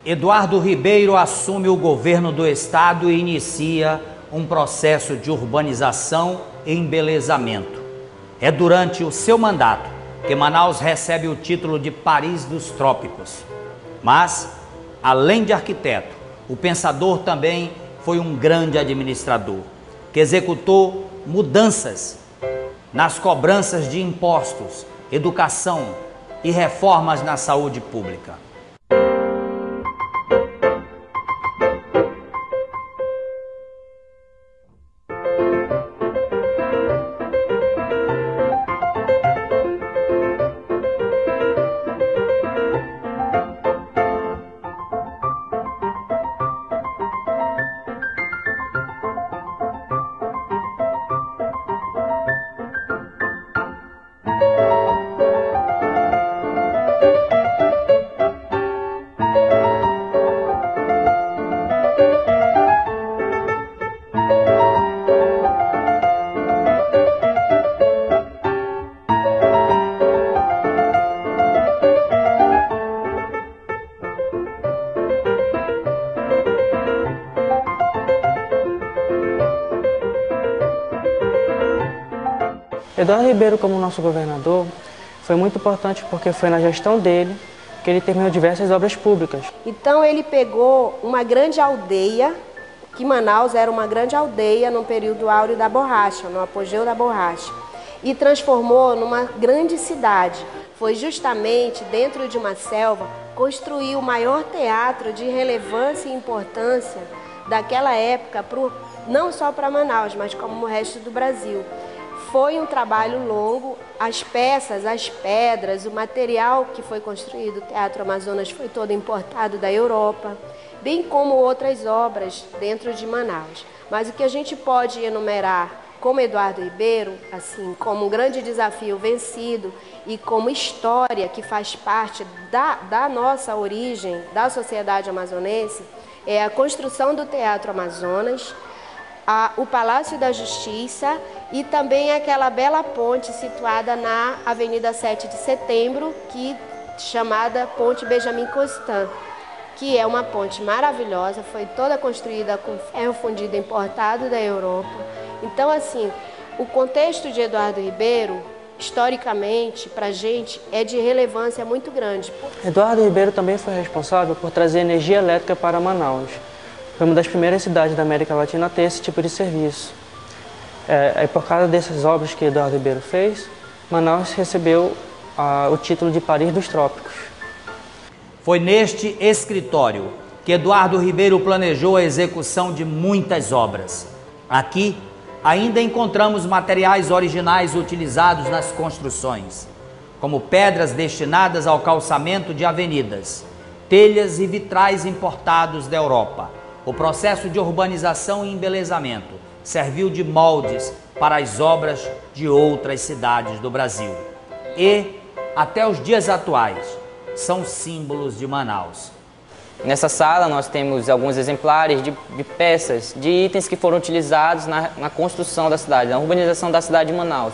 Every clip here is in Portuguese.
Eduardo Ribeiro assume o governo do estado e inicia um processo de urbanização e embelezamento. É durante o seu mandato que Manaus recebe o título de Paris dos Trópicos. Mas, além de arquiteto, o pensador também foi um grande administrador, que executou mudanças nas cobranças de impostos, educação e reformas na saúde pública. Eduardo Ribeiro, como nosso governador, foi muito importante porque foi na gestão dele que ele terminou diversas obras públicas. Então ele pegou uma grande aldeia, que Manaus era uma grande aldeia no período áureo da borracha, no apogeu da borracha, e transformou numa grande cidade. Foi justamente dentro de uma selva construir o maior teatro de relevância e importância daquela época, não só para Manaus, mas como o resto do Brasil. Foi um trabalho longo, as peças, as pedras, o material que foi construído, o Teatro Amazonas foi todo importado da Europa, bem como outras obras dentro de Manaus. Mas o que a gente pode enumerar como Eduardo Ribeiro, assim, como um grande desafio vencido e como história que faz parte da nossa origem, da sociedade amazonense, é a construção do Teatro Amazonas, o Palácio da Justiça e também aquela bela ponte situada na Avenida 7 de Setembro, chamada Ponte Benjamin Constant, que é uma ponte maravilhosa, foi toda construída com ferro fundido importado da Europa. Então, assim, o contexto de Eduardo Ribeiro, historicamente, para a gente, é de relevância muito grande. Eduardo Ribeiro também foi responsável por trazer energia elétrica para Manaus. Foi uma das primeiras cidades da América Latina a ter esse tipo de serviço. Por causa dessas obras que Eduardo Ribeiro fez, Manaus recebeu o título de Paris dos Trópicos. Foi neste escritório que Eduardo Ribeiro planejou a execução de muitas obras. Aqui, ainda encontramos materiais originais utilizados nas construções, como pedras destinadas ao calçamento de avenidas, telhas e vitrais importados da Europa. O processo de urbanização e embelezamento serviu de moldes para as obras de outras cidades do Brasil. E, até os dias atuais, são símbolos de Manaus. Nessa sala nós temos alguns exemplares de peças, de itens que foram utilizados na construção da cidade, na urbanização da cidade de Manaus,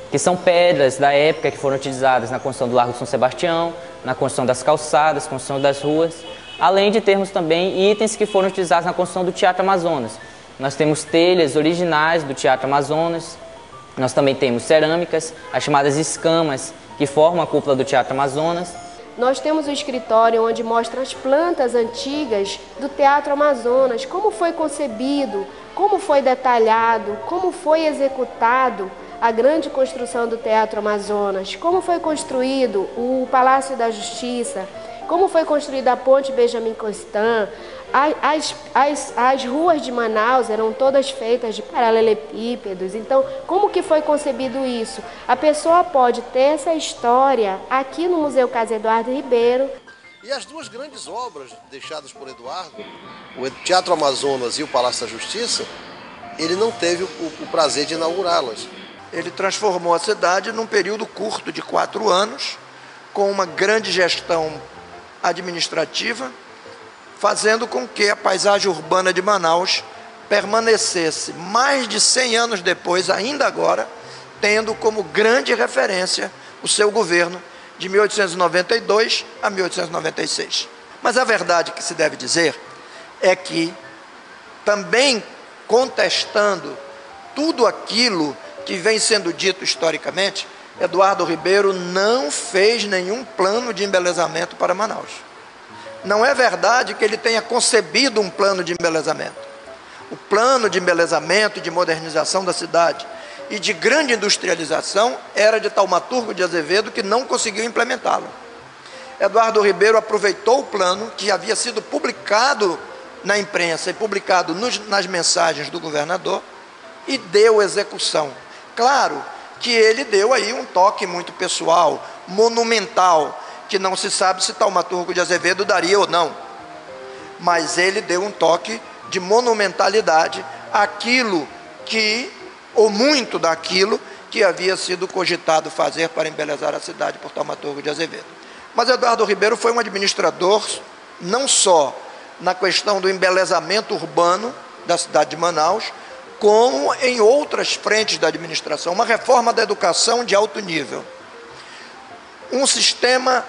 que são pedras da época que foram utilizadas na construção do Largo de São Sebastião, na construção das calçadas, construção das ruas, além de termos também itens que foram utilizados na construção do Teatro Amazonas. Nós temos telhas originais do Teatro Amazonas, nós também temos cerâmicas, as chamadas escamas, que formam a cúpula do Teatro Amazonas. Nós temos o escritório onde mostra as plantas antigas do Teatro Amazonas, como foi concebido, como foi detalhado, como foi executado a grande construção do Teatro Amazonas, como foi construído o Palácio da Justiça, como foi construída a Ponte Benjamin Constant. As ruas de Manaus eram todas feitas de paralelepípedos. Então, como que foi concebido isso? A pessoa pode ter essa história aqui no Museu Casa Eduardo Ribeiro. E as duas grandes obras deixadas por Eduardo, o Teatro Amazonas e o Palácio da Justiça, ele não teve o prazer de inaugurá-las. Ele transformou a cidade num período curto de 4 anos, com uma grande gestão administrativa, fazendo com que a paisagem urbana de Manaus permanecesse mais de 100 anos depois, ainda agora, tendo como grande referência o seu governo de 1892 a 1896. Mas a verdade que se deve dizer é que, também contestando tudo aquilo que vem sendo dito historicamente, Eduardo Ribeiro não fez nenhum plano de embelezamento para Manaus. Não é verdade que ele tenha concebido um plano de embelezamento. O plano de embelezamento e de modernização da cidade e de grande industrialização era de Thaumaturgo de Azevedo, que não conseguiu implementá-lo. Eduardo Ribeiro aproveitou o plano que havia sido publicado na imprensa e publicado nas mensagens do governador e deu execução. Claro que ele deu aí um toque muito pessoal, monumental, que não se sabe se Thaumaturgo de Azevedo daria ou não. Mas ele deu um toque de monumentalidade àquilo que, ou muito daquilo, que havia sido cogitado fazer para embelezar a cidade por Thaumaturgo de Azevedo. Mas Eduardo Ribeiro foi um administrador, não só na questão do embelezamento urbano da cidade de Manaus, como em outras frentes da administração, uma reforma da educação de alto nível, um sistema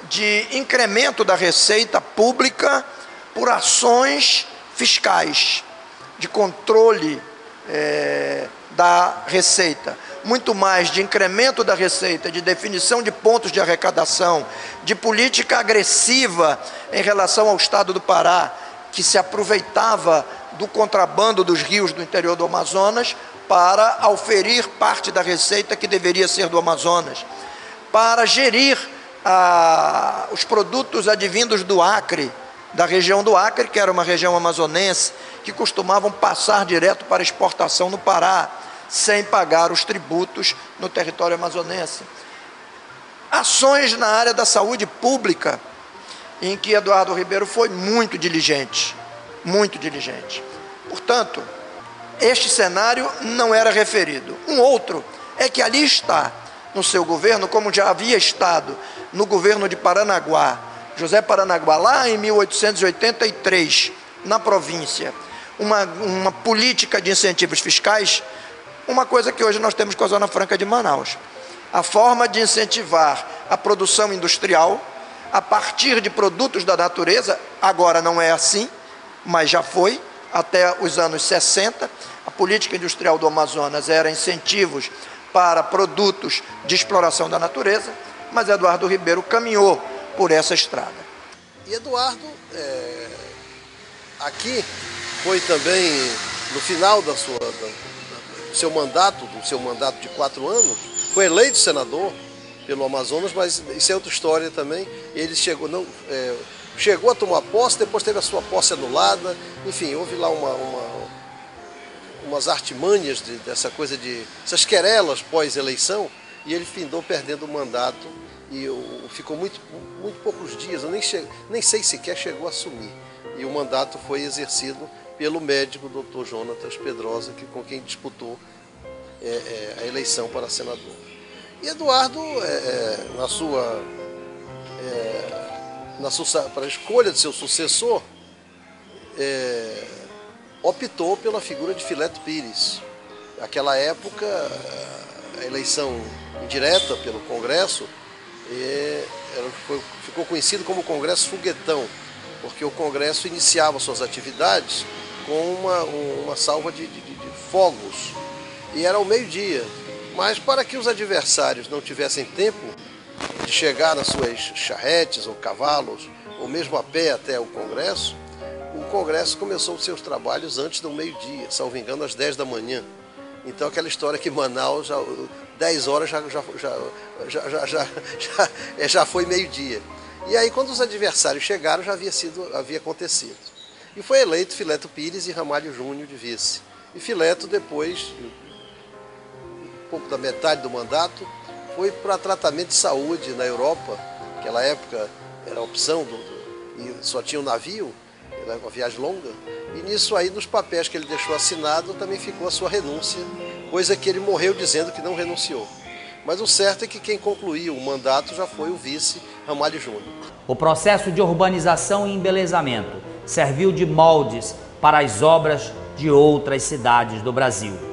de incremento da receita pública por ações fiscais, de controle da receita, muito mais de incremento da receita, de definição de pontos de arrecadação, de política agressiva em relação ao estado do Pará, que se aproveitava do contrabando dos rios do interior do Amazonas para auferir parte da receita que deveria ser do Amazonas, para gerir os produtos advindos do Acre, da região do Acre, que era uma região amazonense, que costumavam passar direto para exportação no Pará, sem pagar os tributos no território amazonense. Ações na área da saúde pública, em que Eduardo Ribeiro foi muito diligente, muito diligente. Portanto, este cenário não era referido. Um outro é que ali está, no seu governo, como já havia estado no governo de Paranaguá, José Paranaguá, lá em 1883, na província, uma política de incentivos fiscais, uma coisa que hoje nós temos com a Zona Franca de Manaus. A forma de incentivar a produção industrial a partir de produtos da natureza, agora não é assim, mas já foi, até os anos 60, a política industrial do Amazonas era incentivos para produtos de exploração da natureza, mas Eduardo Ribeiro caminhou por essa estrada. E Eduardo, aqui foi também, no final do seu mandato de 4 anos, foi eleito senador pelo Amazonas, mas isso é outra história também. Ele chegou a tomar posse, depois teve a sua posse anulada, enfim, houve lá umas artimanhas dessa coisa essas querelas pós-eleição, e ele findou perdendo o mandato e ficou muito poucos dias, eu nem sei sequer chegou a assumir. E o mandato foi exercido pelo médico Dr. Jonatas Pedrosa, com quem disputou a eleição para senador. E Eduardo, para a escolha de seu sucessor, optou pela figura de Fileto Pires. Naquela época, a eleição indireta pelo Congresso ficou conhecido como Congresso Foguetão, porque o Congresso iniciava suas atividades com uma salva de fogos, e era ao meio-dia. Mas para que os adversários não tivessem tempo de chegar nas suas charretes ou cavalos, ou mesmo a pé até o Congresso começou os seus trabalhos antes do meio-dia, salvo engano, às 10 da manhã. Então aquela história que Manaus, 10 horas já foi meio-dia. E aí quando os adversários chegaram já havia acontecido. E foi eleito Fileto Pires e Ramalho Júnior de vice. E Fileto depois, um pouco da metade do mandato, foi para tratamento de saúde na Europa. Naquela época era a opção, e só tinha um navio, era uma viagem longa. E nisso aí, nos papéis que ele deixou assinado, também ficou a sua renúncia, coisa que ele morreu dizendo que não renunciou. Mas o certo é que quem concluiu o mandato já foi o vice Ramalho Júnior. O processo de urbanização e embelezamento serviu de moldes para as obras de outras cidades do Brasil.